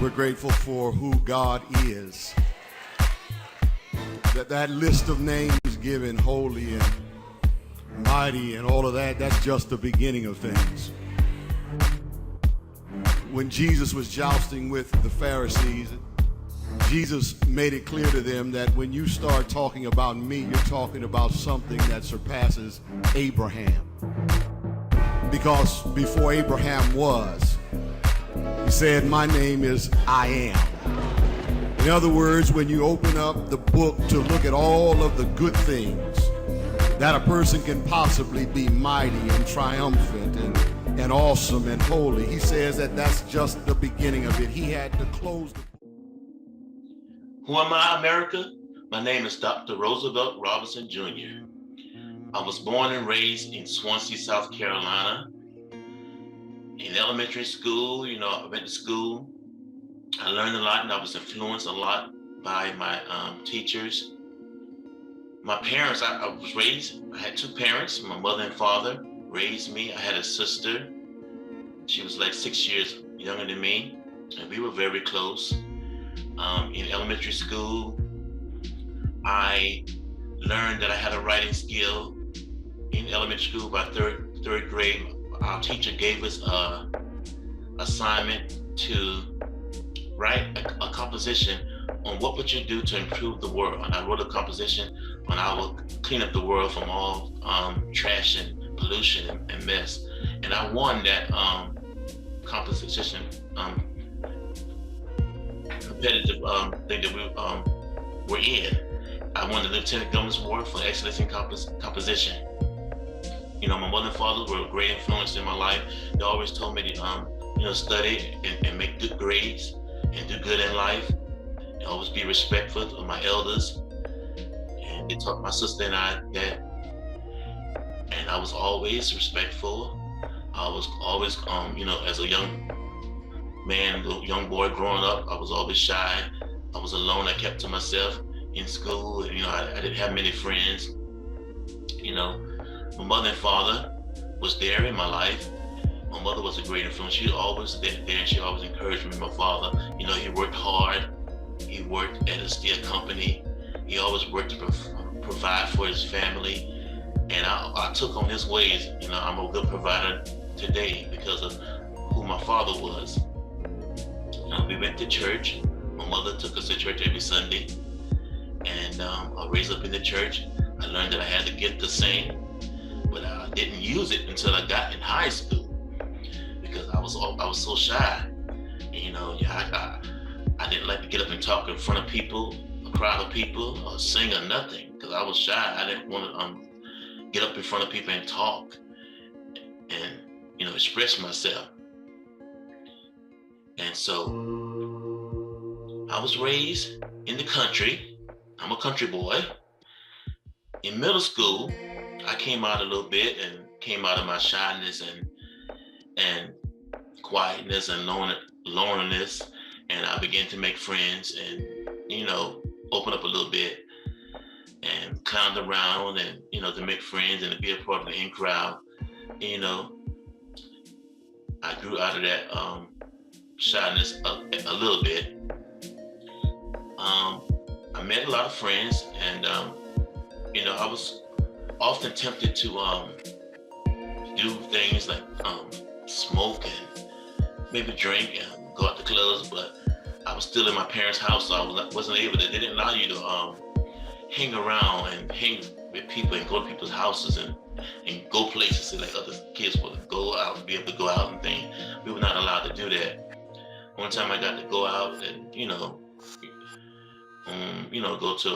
We're grateful for who God is. That list of names given, holy and mighty and all of that, that's just the beginning of things. When Jesus was jousting with the Pharisees, Jesus made it clear to them that when you start talking about me, you're talking about something that surpasses Abraham. Because before Abraham was, he said, my name is I am. In other words, when you open up the book to look at all of the good things that a person can possibly be, mighty and triumphant and awesome and holy, he says that that's just the beginning of it. He had to close the book. Who am I, America? My name is Dr. Roosevelt Robinson Jr. I was born and raised in Swansea, South Carolina. In elementary school, I went to school. I learned a lot and I was influenced a lot by my teachers. My parents, I was raised, I had two parents, my mother and father raised me. I had a sister. She was like 6 years younger than me, and we were very close. In elementary school, I learned that I had a writing skill. In elementary school, by third grade, our teacher gave us an assignment to write a composition on what would you do to improve the world. And I wrote a composition on how I would clean up the world from all trash and pollution and mess. And I won that composition competitive thing that we were in. I won the Lieutenant Governor's Award for excellence in composition. My mother and father were a great influence in my life. They always told me to, study and make good grades and do good in life. And always be respectful of my elders. And they taught my sister and I that. And I was always respectful. I was always, as a young man, young boy growing up, I was always shy. I was alone. I kept to myself in school. I didn't have many friends. My mother and father was there in my life. My mother was a great influence. She always there and she always encouraged me. My father, he worked hard. He worked at a steel company. He always worked to provide for his family. And I took on his ways. I'm a good provider today because of who my father was. We went to church. My mother took us to church every Sunday. And I was raised up in the church. I learned that I had the gift to sing, but I didn't use it until I got in high school because I was so shy. I didn't like to get up and talk in front of people, a crowd of people, or sing or nothing because I was shy. I didn't want to get up in front of people and talk and express myself. And so I was raised in the country. I'm a country boy. In middle school, I came out a little bit and came out of my shyness and quietness and loneliness, and I began to make friends and open up a little bit and clown around and to make friends and to be a part of the in crowd. I grew out of that shyness a little bit. I met a lot of friends, and I was often tempted to do things like smoke and maybe drink and go out to clubs, but I was still in my parents' house, so I wasn't able to. They didn't allow you to hang around and hang with people and go to people's houses and go places like other kids would go out and be able to go out and things. We were not allowed to do that. One time I got to go out and go to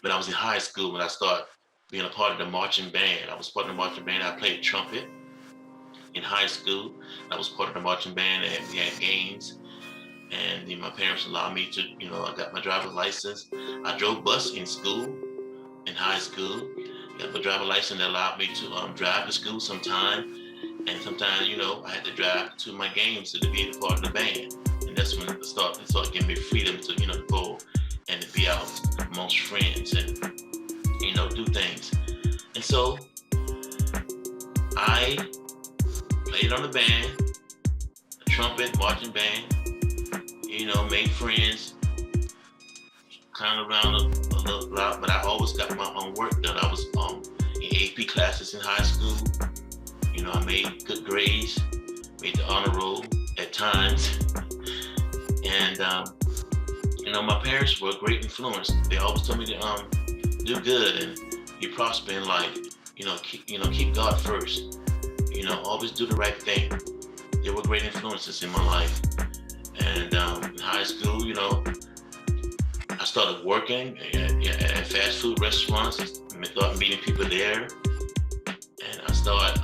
when I was in high school, when I started being a part of the marching band. I was part of the marching band. I played trumpet in high school. I was part of the marching band, and we had games. And my parents allowed me to, I got my driver's license. I drove bus in school, in high school. Got my driver's license that allowed me to drive to school sometime. And sometimes, I had to drive to my games to be a part of the band. And that's when it started giving me freedom to, go and to be out amongst friends and, do things. And so I played on the band, the trumpet, marching band, made friends, kind of around a little lot, but I always got my own work done. I was in AP classes in high school. I made good grades, made the honor roll at times. And, my parents were a great influence. They always told me to do good and you prosper in life. Keep God first. Always do the right thing. They were great influences in my life. And in high school, I started working at fast food restaurants. I started meeting people there. And I started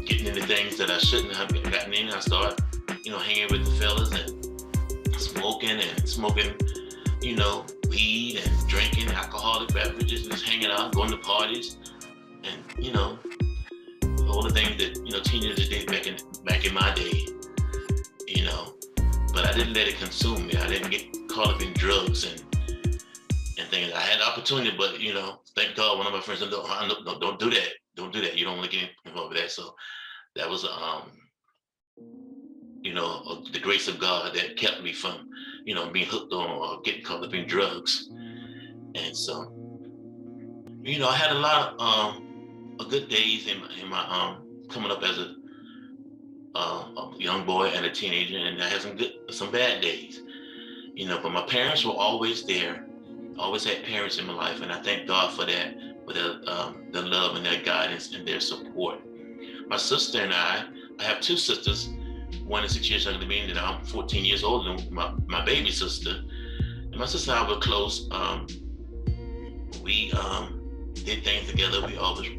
getting into things that I shouldn't have gotten in. I started, hanging with the fellas and smoking, weed and drinking alcoholic beverages and just hanging out, going to parties, and all the things that teenagers did back in my day. But I didn't let it consume me. I didn't get caught up in drugs and things. I had the opportunity, but thank God, one of my friends said, no, don't do that. Don't do that. You don't want to get involved with that. So that was the grace of God that kept me from being hooked on or getting caught up in drugs. And so I had a lot of good days in my coming up as a young boy and a teenager, and I had some bad days, but my parents were always there. Always had parents in my life, and I thank God for that, for their love and their guidance and their support. My sister and I have two sisters. One is 6 years younger than me, and I'm 14 years older than my baby sister. And my sister and I were close. We did things together. We always,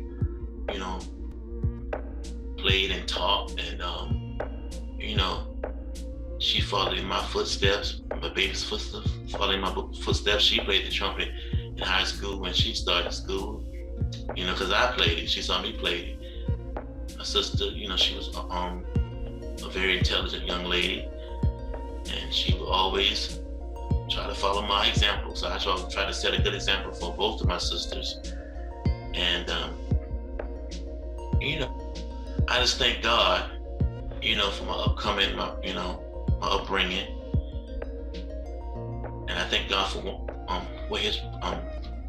played and talked, and she followed in my footsteps. My baby's footsteps, following my footsteps. She played the trumpet in high school when she started school. Because I played it. She saw me play it. My sister, she was a very intelligent young lady, and she would always try to follow my example. So I try to set a good example for both of my sisters. And I just thank God, for my upbringing, and I thank God for where He's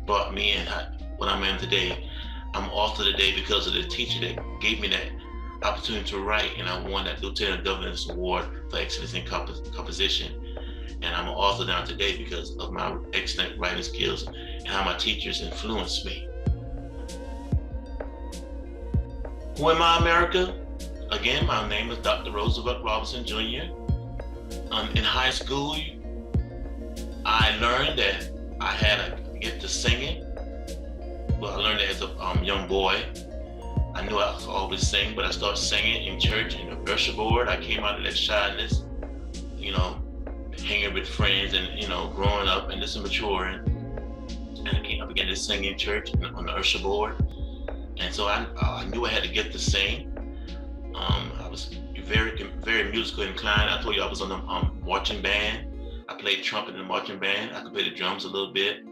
brought me and what I'm in today. I'm author today because of the teacher that gave me that opportunity to write, and I won that Lieutenant Governor's Award for Excellence in Composition. And I'm an author now today because of my excellent writing skills and how my teachers influenced me. Who am I, America? Again, my name is Dr. Roosevelt Robinson Jr. In high school, I learned that I had a gift to singing. Well, I learned that as a young boy. I knew I could always sing, but I started singing in church in the usher board. I came out of that shyness, hanging with friends and, growing up and just maturing. And I began to sing in church on the usher board. And so I knew I had to get to sing. I was very, very musical inclined. I told you I was on the marching band. I played trumpet in the marching band. I could play the drums a little bit.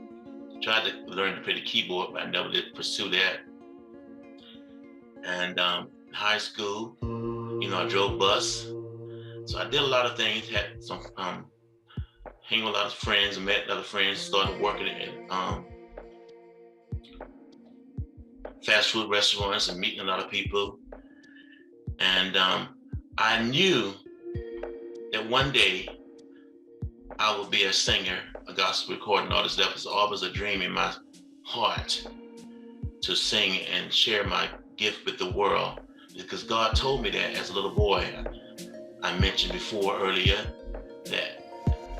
Tried to learn to play the keyboard, but I never did pursue that. And in high school, I drove bus. So I did a lot of things, had some, hanging with a lot of friends, met a lot of friends, started working in fast food restaurants and meeting a lot of people. And I knew that one day I would be a singer, a gospel recording artist. That was always a dream in my heart, to sing and share my gift with the world, because God told me that as a little boy. I mentioned before earlier that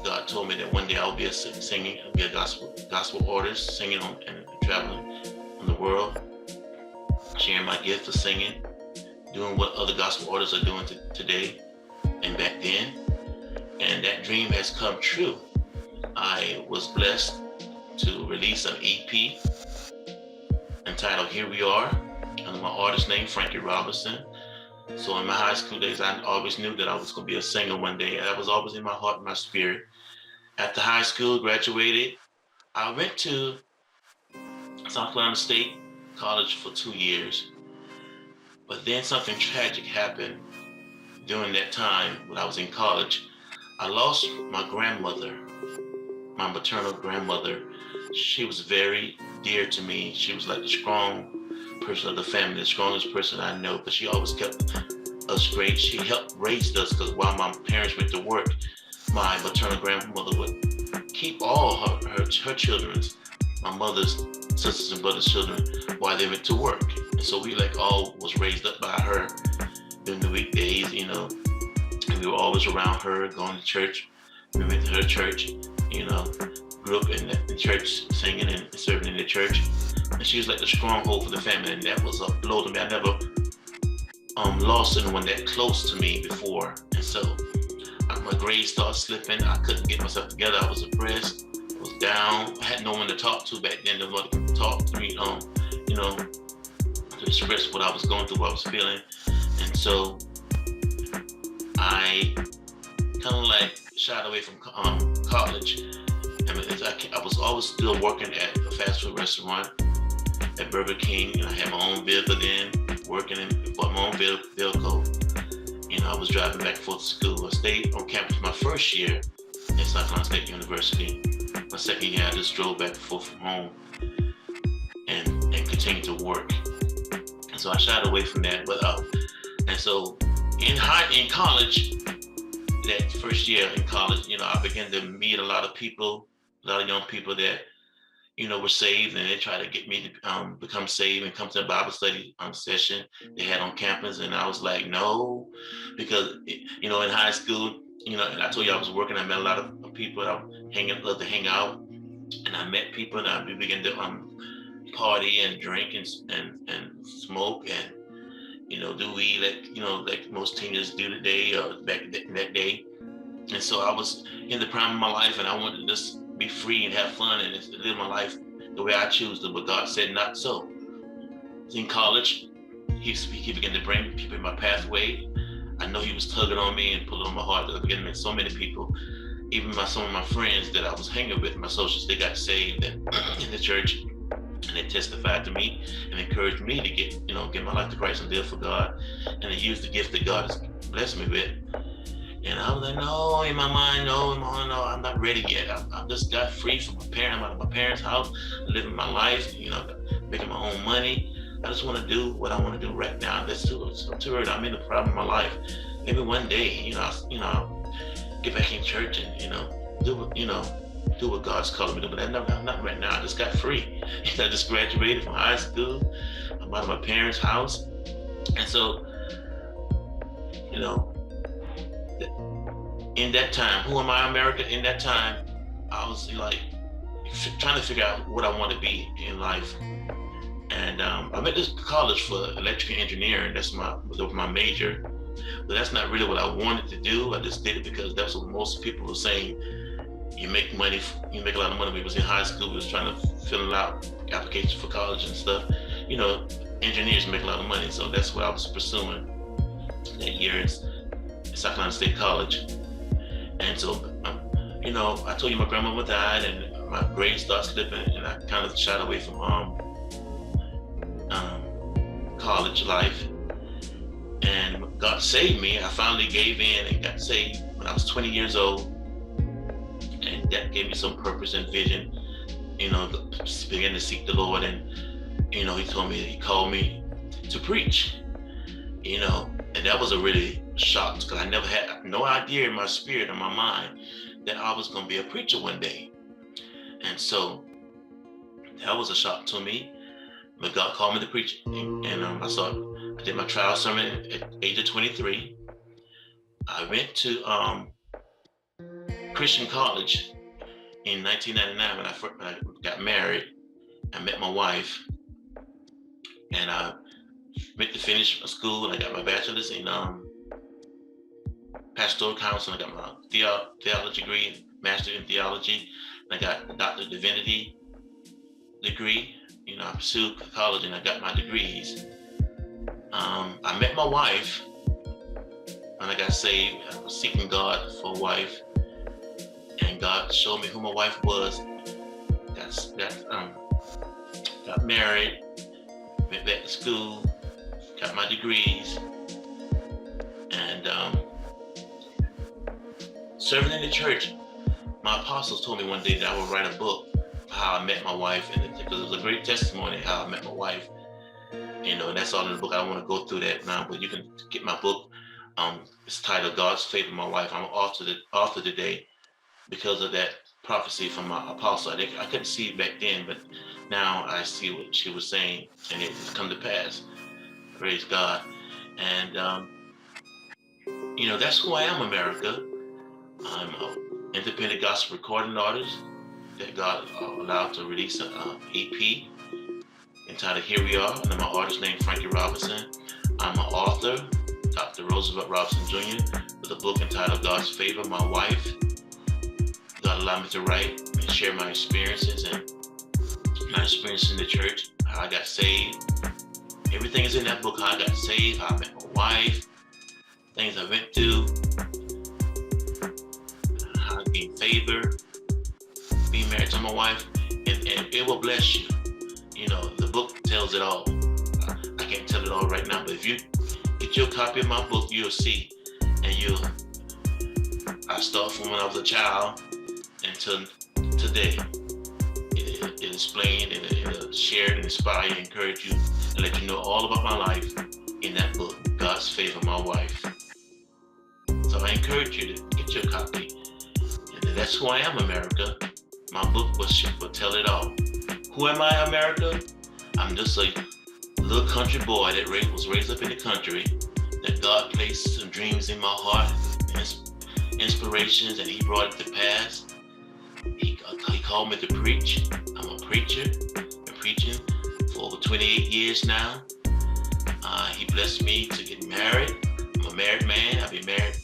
God told me that one day I'll be singing, I'll be a gospel artist, singing and traveling on the world, sharing my gift of singing, doing what other gospel artists are doing today and back then. And that dream has come true. I was blessed to release an EP entitled Here We Are, under my artist name, Frankie Robinson. So in my high school days, I always knew that I was going to be a singer one day. That was always in my heart and my spirit. After high school, graduated, I went to South Carolina State College for 2 years. But then something tragic happened during that time when I was in college. I lost my grandmother, my maternal grandmother. She was very dear to me. She was like the strong person of the family, the strongest person I know, but she always kept us great. She helped raise us because while my parents went to work, my maternal grandmother would keep all her children's, my mother's sisters and brothers' children while they went to work. And so we like all was raised up by her during the weekdays, and we were always around her, going to church. We went to her church, grew up in the church, singing and serving in the church. And she was like the stronghold for the family, and that was a blow to me. I never lost anyone that close to me before. And so my grades started slipping. I couldn't get myself together. I was depressed. I was down. I had no one to talk to back then. No one to talk to me, to express what I was going through, what I was feeling. And so I kind of like shied away from college. I was always still working at a fast food restaurant at Burger King, and I had my own vehicle then, working and bought my own vehicle. I was driving back and forth to school. I stayed on campus my first year at South Carolina State University. My second year, I just drove back and forth from home and continued to work. And so I shied away from that. And so in college, that first year in college, I began to meet a lot of people, a lot of young people that, were saved, and they tried to get me to become saved and come to a Bible study session they had on campus. And I was like, no, because, in high school, and I told you I was working, I met a lot of people that I loved to hang out, and I met people, and we began to party and drink and smoke and, do weed like most teenagers do today or back in that day. And so I was in the prime of my life, and I wanted to just be free and have fun and just live my life the way I choose to, but God said not so. In college, he began to bring people in my pathway. I know he was tugging on me and pulling on my heart. I began to meet so many people, even some of my friends that I was hanging with, my associates, they got saved in the church, and they testified to me and encouraged me to get my life to Christ and live for God, and they used the gift that God has blessed me with. And I was like, no, in my mind, no, I'm not ready yet. I just got free from my parents. I'm out of my parents' house, living my life, making my own money. I just want to do what I want to do right now. That's too early. I'm in the prime of my life. Maybe one day, I'll get back in church and, do what God's calling me to do. But not right now. I just got free. I just graduated from high school. I'm out of my parents' house. And so, in that time, who am I, America? In that time, I was like trying to figure out what I want to be in life. And I went to college for electrical engineering. That was my major. But that's not really what I wanted to do. I just did it because that's what most people were saying. You make money, you make a lot of money. We was in high school, we was trying to fill out applications for college and stuff. Engineers make a lot of money. So that's what I was pursuing that year at South Carolina State College. And so, I told you my grandmama died, and my grades started slipping, and I kind of shied away from college life. And God saved me. I finally gave in and got saved when I was 20 years old, and that gave me some purpose and vision. Began to seek the Lord, and He called me to preach. And that was a really shock, because I never had no idea in my spirit or my mind that I was going to be a preacher one day. And so that was a shock to me. But God called me to preach, and I did my trial sermon at the age of 23. I went to Christian college in 1999 when I got married. I met my wife, and I went to finish school, and I got my bachelor's in pastoral counseling. I got my theology degree, master in theology, and I got a doctor of divinity degree. I pursued college, and I got my degrees. I met my wife when I got saved. I was seeking God for a wife, and God showed me who my wife was. Got married, went back to school, got my degrees, and serving in the church, my apostles told me one day that I would write a book how I met my wife, and because it was a great testimony how I met my wife. You know, and that's all in the book. I don't want to go through that now, but you can get my book. It's titled God's Favor My Wife. I'm an author today because of that prophecy from my apostle. I couldn't see it back then, but now I see what she was saying, and it has come to pass. Praise God. And, you know, that's who I am, America. I'm an independent gospel recording artist that God allowed to release an EP entitled Here We Are, and I'm an artist named Frankie Robinson. I'm an author, Dr. Roosevelt Robinson Jr., with a book entitled God's Favor My Wife. God allowed me to write and share my experiences and my experiences in the church, how I got saved. Everything is in that book, how I got saved, how I met my wife, things I went through, how I gained favor, being married to my wife, and it will bless you. You know, the book tells it all. I can't tell it all right now, but if you get your copy of my book, you'll see. And I start from when I was a child until today. It explained and it'll share and inspire and encourage you and let you know all about my life in that book, God's Favor My Wife. So I encourage you to get your copy. And that's who I am, America. My book will tell it all. Who am I, America? I'm just a little country boy that was raised up in the country, that God placed some dreams in my heart, inspirations, and He brought it to pass. He called me to preach. I'm a preacher. Been preaching for over 28 years now. He blessed me to get married. I'm a married man. I've been married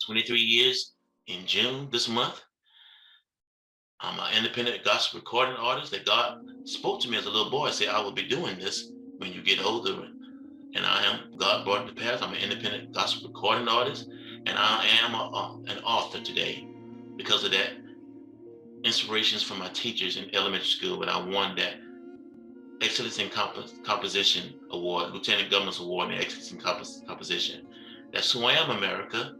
23 years in June this month. I'm an independent gospel recording artist that God spoke to me as a little boy. Said, I will be doing this when you get older. And I am. God brought it to pass. I'm an independent gospel recording artist. And I am an author today. Because of that, inspirations from my teachers in elementary school, but I won that Excellence in Composition Award, Lieutenant Governor's Award in Excellence in Composition. That's who I am, America.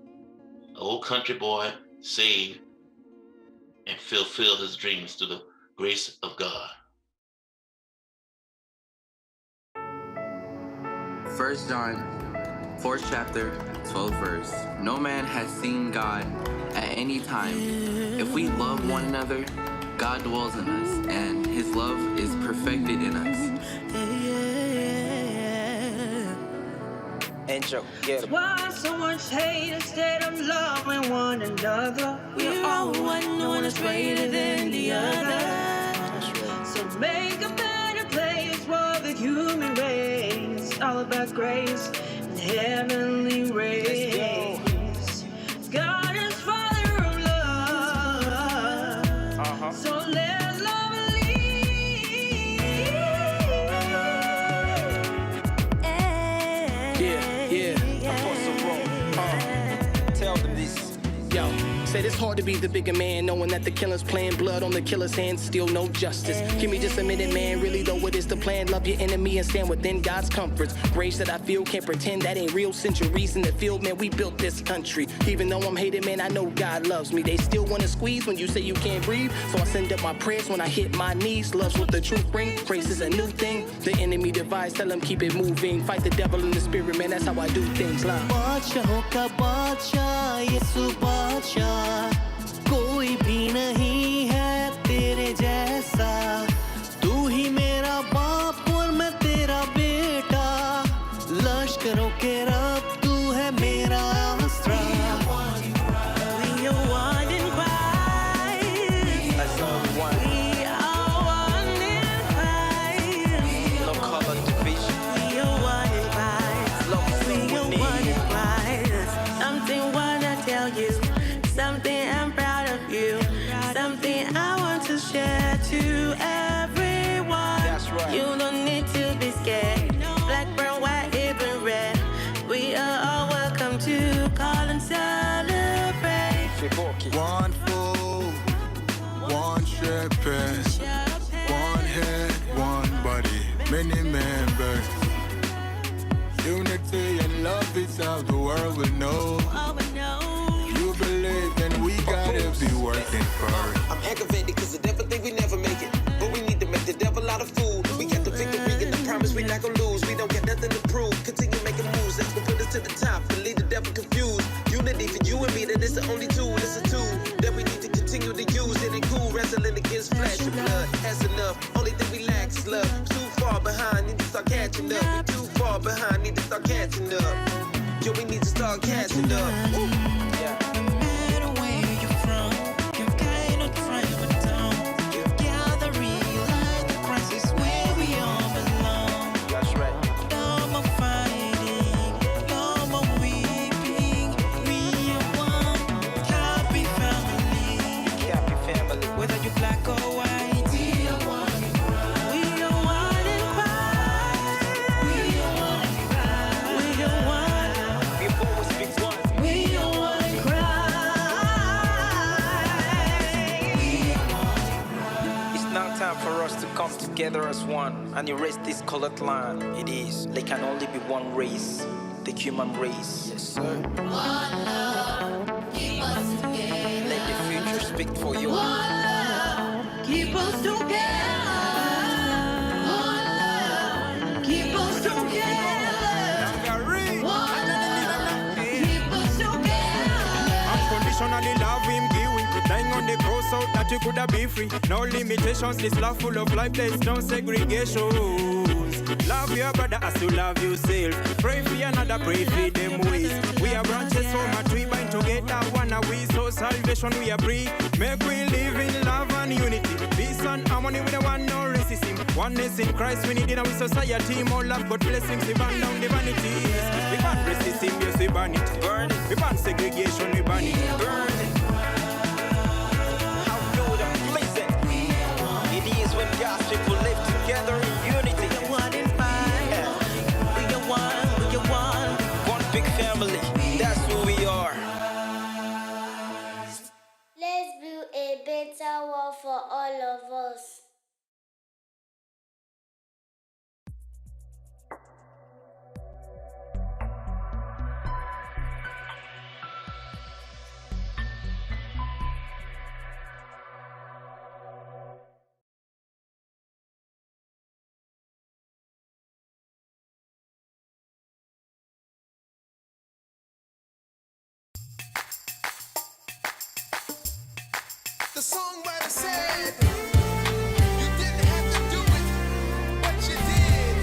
An old country boy, saved, and fulfill his dreams through the grace of God. 1 John, 4th chapter, 12th verse. No man has seen God at any time. If we love one another, God dwells in us, and His love is perfected in us. Intro, get it. Why so much hate instead of loving one another? We're all one, no one is greater than the other. So make a better place for the human race. All about grace and heavenly rays. God is Father of love. So let love lead. Yeah, I'm for some wrong. Tell them this. Yo, said it's hard to be the bigger man, knowing that the killer's playing blood on the killer's hands, still no justice. Give me just a minute, man, really though what is the plan? Love your enemy and stand within God's comforts. Grace that I feel, can't pretend that ain't real. Centuries in the field, man, we built this country. Even though I'm hated, man, I know God loves me. They still wanna squeeze when you say you can't breathe, so I send up my prayers when I hit my knees. Love's what the truth brings, grace is a new thing. The enemy divides, tell them keep it moving. Fight the devil in the spirit, man, that's how I do things. Love. कोई भी नहीं है तेरे जैसा तू ही मेरा बाप और मैं तेरा बेटा लश्करों के रब तू है मेरा आसरा We are one in Christ. That's all we want. We are one in Christ. No color division. We are one in Christ. Love We we are need. one in Christ. Something wanna tell you. Something I'm proud of you. Something I want to share to everyone. That's right. You don't need to be scared. Black, brown, white, even red. We are all welcome to call and celebrate. One food, one shepherd, one head, one body, many members. Unity and love is how the world will know. Oh, no. working for it. I'm aggravated cause the devil think we never make it. But we need to make the devil out of fool. We got the victory and the promise we not gonna lose. We don't got nothing to prove. Continue making moves, that's gonna put us to the top and leave the devil confused. Unity for you and me, that is the only tool. It's a tool that we need to continue to use. It ain't cool wrestling against flesh and blood. That's enough. Only thing we lack is love. Too far behind, need to start catching up. We too far behind, need to start catching up. Yo, we need to start catching up. Woo. Yeah. For us to come together as one and erase this colored line. It is, there can only be one race, the human race. Yes, sir. One love, keep us together. Let the future speak for you. One love, keep us together. One love, keep us together. One love, keep us together. Unconditionally love him, give him. Dying on the cross so that you could have been free. No limitations, this love full of life, there is no segregations. Love your brother as you love yourself. Pray for another, pray for them ways. We are branches so much, we bind together, one are we, so salvation we are free. Make we live in love and unity. Peace and harmony, we don't want no racism. Oneness in Christ, we need in our society. More love, God blessings, we burn down the vanities. We ban racism, yes, we ban it. Burn it. We ban segregation, we ban it. Burn it. When God's people live together in unity. We are one in five. We are one, we are one. One big family, that's who we are. Let's build a better world for all of us. The songwriter said, you didn't have to do it, but you did.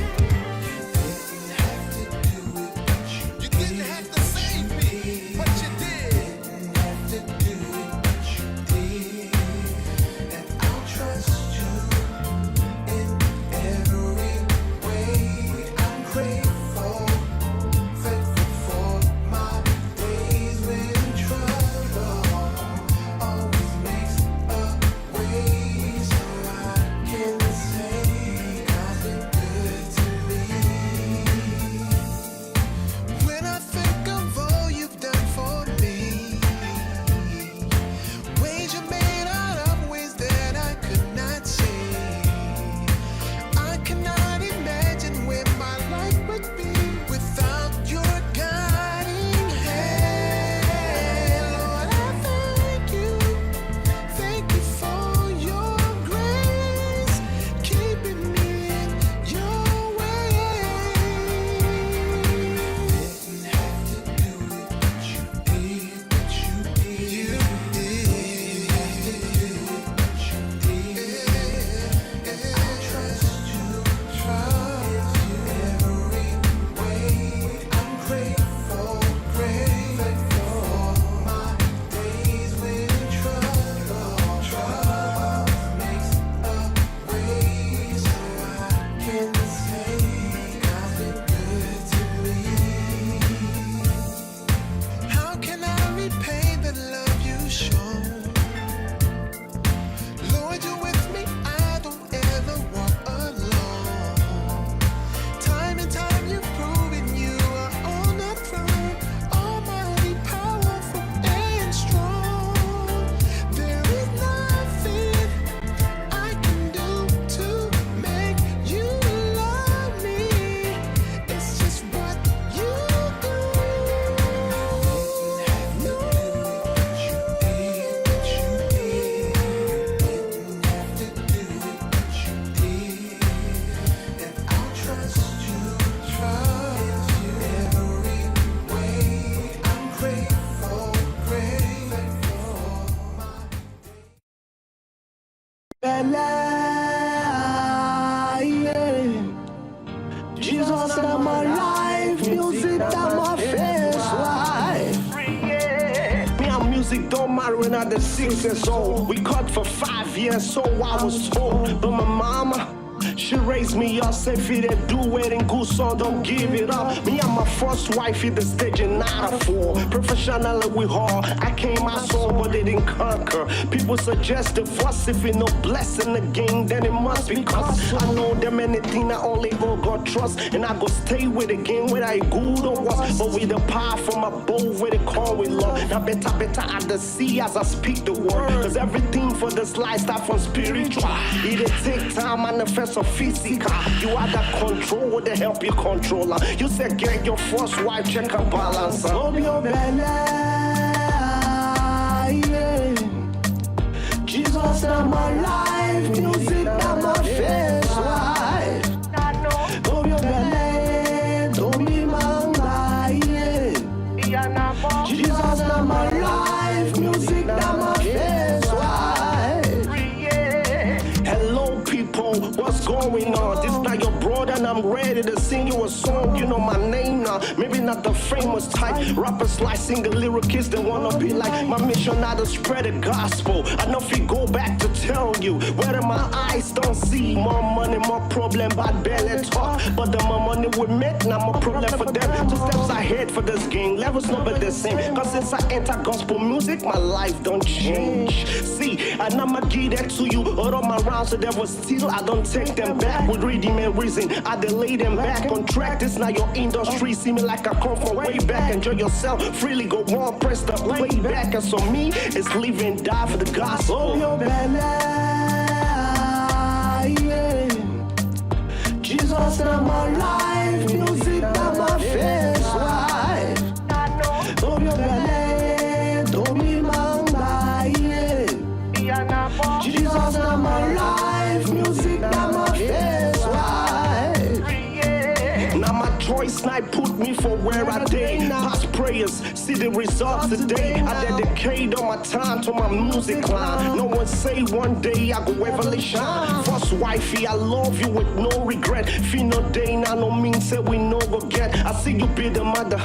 You didn't have to save me, but you did. And I'll trust you in every way. I'm grateful, thankful for my days when trouble always makes a way. Jesus in my life, music that my face life. Me and music don't matter when I'm 6 years old. We cut for 5 years, so I was told. But my mama, she raised me up, said if you didn't do it in good song, don't give it up. Me and my first wife hit the stage in 9-4. Professionally we hard, I came my soul, but they didn't conquer. People suggest divorce if you no blessing the game, then it must be cause I know them anything I only God trust, and I go stay with the game whether I good or what. But with the power from above, where they call with love. Now better I the see as I speak the word, cause everything for this life start from spiritual. It take time, manifest of physical. You are the control to help you controller. You said get your first wife, check her balance. Love your belly, yeah. Jesus in my life, music in my face life. Love your belly, don't be manga, yeah. Jesus in my life, music in my face life. Hello people, what's going on? This not your brother and I'm ready to sing you a song. You know my name now, maybe not the famous type. Rappers like single lyricists, they wanna be like. My mission now to spread the gospel. I know if you go back to tell you, whether my eyes don't see. More money, more problem, bad belly talk. But the more money we make, now more problem for them. 2 steps ahead for this game, levels not but the same. Cause since I enter gospel music, my life don't change. See, and I'ma give that to you. All of my rounds, so there was still, I don't take them back. With rhythm and reason, I delay them back on track. This not your industry, see me like I come from way back. Enjoy yourself, freely go on, press the playback. And so me, it's live and die for the gospel. Oh, your belly, yeah. Jesus in my life, music in my face life. Oh, your belly, don't be manga, yeah. Jesus in my life, music in my face life. Now my choice night put me for where I did. Past prayers, see the results today. I dedicate all my time to my music line. No one say one day I go ever shine. First wifey, I love you with no regret. Feel no day now, no means say we no go get. I see you be the mother,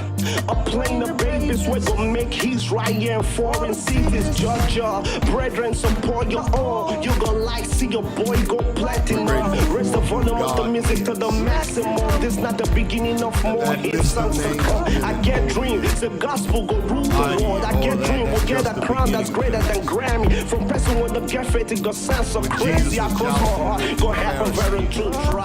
a plane of babies. We gon' make his right here in foreign cities. Georgia, brethren, support your own. You gon' like see your boy go platinum. Raise the volume of the music to the maximum. This not the beginning of more hits songs to come. I get dreams, the gospel go rule the world. I get dream, we'll get a crown that's greater than Grammy. From person with the get faith, it go sound so crazy. I cross my heart, go have a very true try.